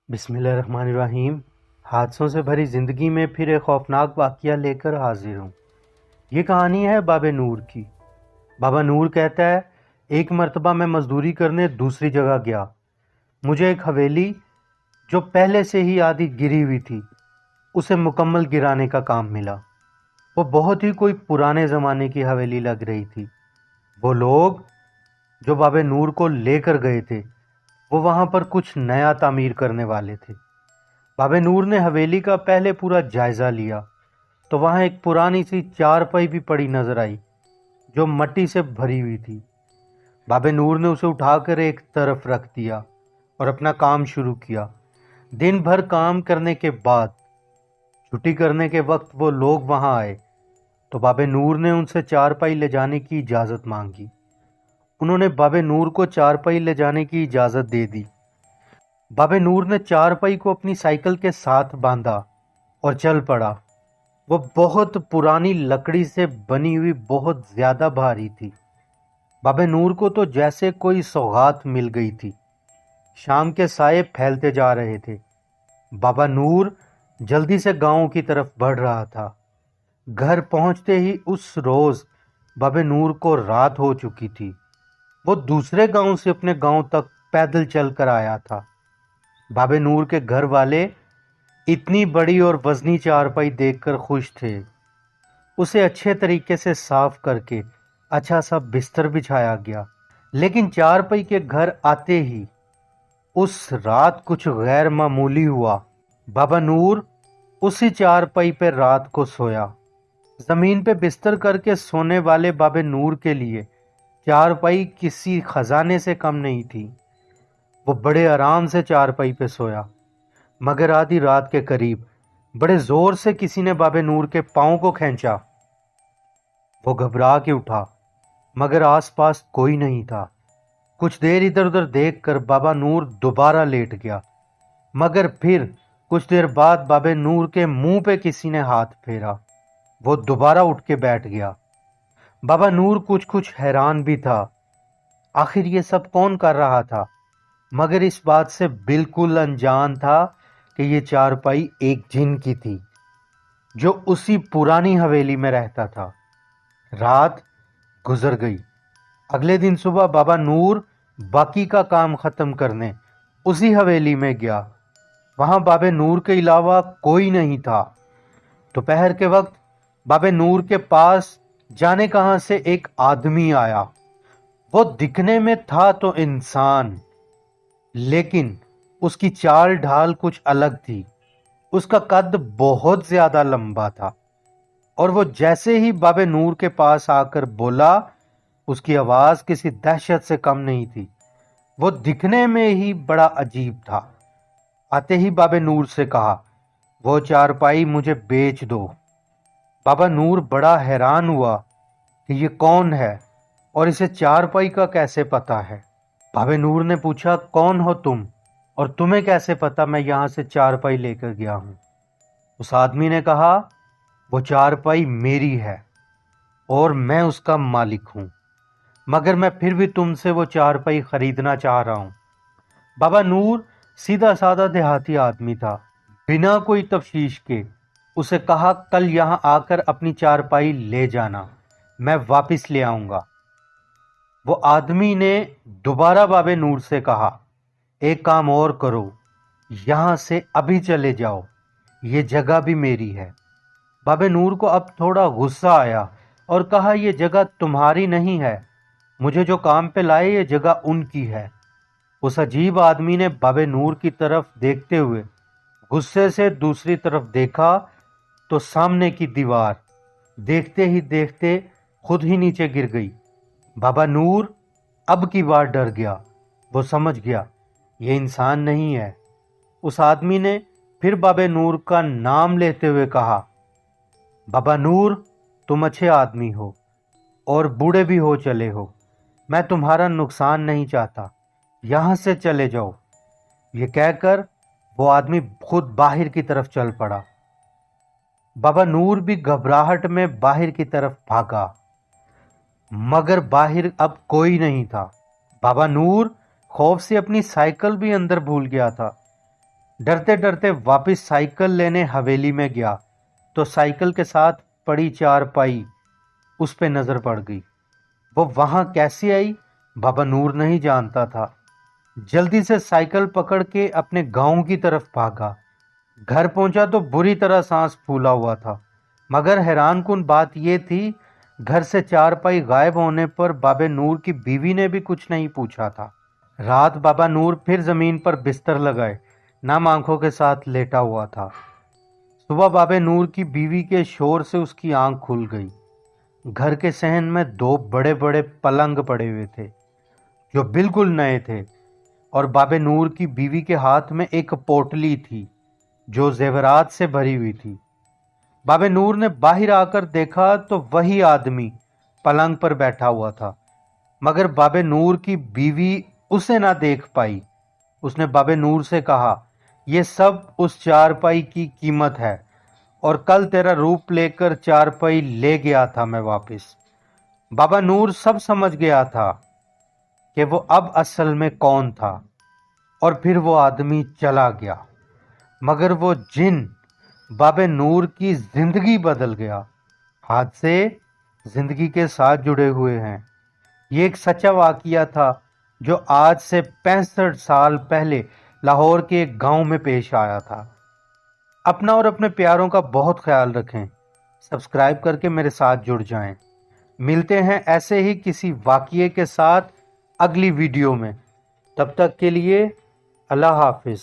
بسم اللہ الرحمن الرحیم۔ حادثوں سے بھری زندگی میں پھر ایک خوفناک واقعہ لے کر حاضر ہوں۔ یہ کہانی ہے بابے نور کی۔ بابا نور کہتا ہے، ایک مرتبہ میں مزدوری کرنے دوسری جگہ گیا۔ مجھے ایک حویلی جو پہلے سے ہی آدھی گری ہوئی تھی اسے مکمل گرانے کا کام ملا۔ وہ بہت ہی کوئی پرانے زمانے کی حویلی لگ رہی تھی۔ وہ لوگ جو بابے نور کو لے کر گئے تھے وہ وہاں پر کچھ نیا تعمیر کرنے والے تھے۔ بابے نور نے حویلی کا پہلے پورا جائزہ لیا تو وہاں ایک پرانی سی چارپائی بھی پڑی نظر آئی جو مٹی سے بھری ہوئی تھی۔ بابے نور نے اسے اٹھا کر ایک طرف رکھ دیا اور اپنا کام شروع کیا۔ دن بھر کام کرنے کے بعد چھٹی کرنے کے وقت وہ لوگ وہاں آئے تو بابے نور نے ان سے چارپائی لے جانے کی اجازت مانگی۔ انہوں نے بابے نور کو چارپائی لے جانے کی اجازت دے دی۔ بابے نور نے چارپائی کو اپنی سائیکل کے ساتھ باندھا اور چل پڑا۔ وہ بہت پرانی لکڑی سے بنی ہوئی بہت زیادہ بھاری تھی۔ بابے نور کو تو جیسے کوئی سوغات مل گئی تھی۔ شام کے سائے پھیلتے جا رہے تھے۔ بابا نور جلدی سے گاؤں کی طرف بڑھ رہا تھا۔ گھر پہنچتے ہی اس روز بابے نور کو رات ہو چکی تھی۔ وہ دوسرے گاؤں سے اپنے گاؤں تک پیدل چل کر آیا تھا۔ بابے نور کے گھر والے اتنی بڑی اور وزنی چارپائی دیکھ کر خوش تھے۔ اسے اچھے طریقے سے صاف کر کے اچھا سا بستر بچھایا گیا، لیکن چارپائی کے گھر آتے ہی اس رات کچھ غیر معمولی ہوا۔ بابا نور اسی چارپائی پہ رات کو سویا۔ زمین پہ بستر کر کے سونے والے بابے نور کے لیے چارپائی کسی خزانے سے کم نہیں تھی۔ وہ بڑے آرام سے چارپائی پہ سویا، مگر آدھی رات کے قریب بڑے زور سے کسی نے بابے نور کے پاؤں کو کھینچا۔ وہ گھبرا کے اٹھا، مگر آس پاس کوئی نہیں تھا۔ کچھ دیر ادھر ادھر دیکھ کر بابا نور دوبارہ لیٹ گیا، مگر پھر کچھ دیر بعد بابے نور کے منہ پہ کسی نے ہاتھ پھیرا۔ وہ دوبارہ اٹھ کے بیٹھ گیا۔ بابا نور کچھ حیران بھی تھا، آخر یہ سب کون کر رہا تھا، مگر اس بات سے بالکل انجان تھا کہ یہ چارپائی ایک جن کی تھی جو اسی پرانی حویلی میں رہتا تھا۔ رات گزر گئی۔ اگلے دن صبح بابا نور باقی کا کام ختم کرنے اسی حویلی میں گیا۔ وہاں بابے نور کے علاوہ کوئی نہیں تھا۔ دوپہر کے وقت بابے نور کے پاس جانے کہاں سے ایک آدمی آیا۔ وہ دکھنے میں تھا تو انسان، لیکن اس کی چال ڈھال کچھ الگ تھی۔ اس کا قد بہت زیادہ لمبا تھا، اور وہ جیسے ہی بابے نور کے پاس آ کر بولا، اس کی آواز کسی دہشت سے کم نہیں تھی۔ وہ دکھنے میں ہی بڑا عجیب تھا۔ آتے ہی بابے نور سے کہا، وہ چارپائی مجھے بیچ دو۔ بابا نور بڑا حیران ہوا کہ یہ کون ہے اور اسے چارپائی کا کیسے پتا ہے۔ بابے نور نے پوچھا، کون ہو تم اور تمہیں کیسے پتا میں یہاں سے چارپائی لے کر گیا ہوں؟ اس آدمی نے کہا، وہ چارپائی میری ہے اور میں اس کا مالک ہوں، مگر میں پھر بھی تم سے وہ چارپائی خریدنا چاہ رہا ہوں۔ بابا نور سیدھا سادہ دیہاتی آدمی تھا۔ بنا کوئی تفشیش کے اسے کہا، کل یہاں آ کر اپنی چارپائی لے جانا، میں واپس لے آؤں گا۔ وہ آدمی نے دوبارہ بابے نور سے کہا، ایک کام اور کرو، یہاں سے ابھی چلے جاؤ، یہ جگہ بھی میری ہے۔ بابے نور کو اب تھوڑا غصہ آیا اور کہا، یہ جگہ تمہاری نہیں ہے، مجھے جو کام پہ لائے یہ جگہ ان کی ہے۔ اس عجیب آدمی نے بابے نور کی طرف دیکھتے ہوئے غصے سے دوسری طرف دیکھا تو سامنے کی دیوار دیکھتے ہی دیکھتے خود ہی نیچے گر گئی۔ بابا نور اب کی بار ڈر گیا۔ وہ سمجھ گیا یہ انسان نہیں ہے۔ اس آدمی نے پھر بابے نور کا نام لیتے ہوئے کہا، بابا نور، تم اچھے آدمی ہو اور بوڑھے بھی ہو چلے ہو، میں تمہارا نقصان نہیں چاہتا، یہاں سے چلے جاؤ۔ یہ کہہ کر وہ آدمی خود باہر کی طرف چل پڑا۔ بابا نور بھی گھبراہٹ میں باہر کی طرف بھاگا، مگر باہر اب کوئی نہیں تھا۔ بابا نور خوف سے اپنی سائیکل بھی اندر بھول گیا تھا۔ ڈرتے ڈرتے واپس سائیکل لینے حویلی میں گیا تو سائیکل کے ساتھ پڑی چارپائی اس پہ نظر پڑ گئی۔ وہ وہاں کیسی آئی بابا نور نہیں جانتا تھا۔ جلدی سے سائیکل پکڑ کے اپنے گاؤں کی طرف بھاگا۔ گھر پہنچا تو بری طرح سانس پھولا ہوا تھا، مگر حیران کن بات یہ تھی گھر سے چارپائی غائب ہونے پر بابا نور کی بیوی نے بھی کچھ نہیں پوچھا تھا۔ رات بابا نور پھر زمین پر بستر لگائے نم آنکھوں کے ساتھ لیٹا ہوا تھا۔ صبح بابا نور کی بیوی کے شور سے اس کی آنکھ کھل گئی۔ گھر کے صحن میں 2 بڑے بڑے پلنگ پڑے ہوئے تھے جو بالکل نئے تھے، اور بابا نور کی بیوی کے ہاتھ میں ایک پوٹلی تھی جو زیورات سے بھری ہوئی تھی۔ بابا نور نے باہر آ کر دیکھا تو وہی آدمی پلنگ پر بیٹھا ہوا تھا، مگر بابا نور کی بیوی اسے نہ دیکھ پائی۔ اس نے بابا نور سے کہا، یہ سب اس چارپائی کی قیمت ہے، اور کل تیرا روپ لے کر چارپائی لے گیا تھا میں واپس۔ بابا نور سب سمجھ گیا تھا کہ وہ اب اصل میں کون تھا، اور پھر وہ آدمی چلا گیا، مگر وہ جن بابا نور کی زندگی بدل گیا۔ حادثے زندگی کے ساتھ جڑے ہوئے ہیں۔ یہ ایک سچا واقعہ تھا جو آج سے 65 سال پہلے لاہور کے ایک گاؤں میں پیش آیا تھا۔ اپنا اور اپنے پیاروں کا بہت خیال رکھیں۔ سبسکرائب کر کے میرے ساتھ جڑ جائیں۔ ملتے ہیں ایسے ہی کسی واقعے کے ساتھ اگلی ویڈیو میں۔ تب تک کے لیے اللہ حافظ۔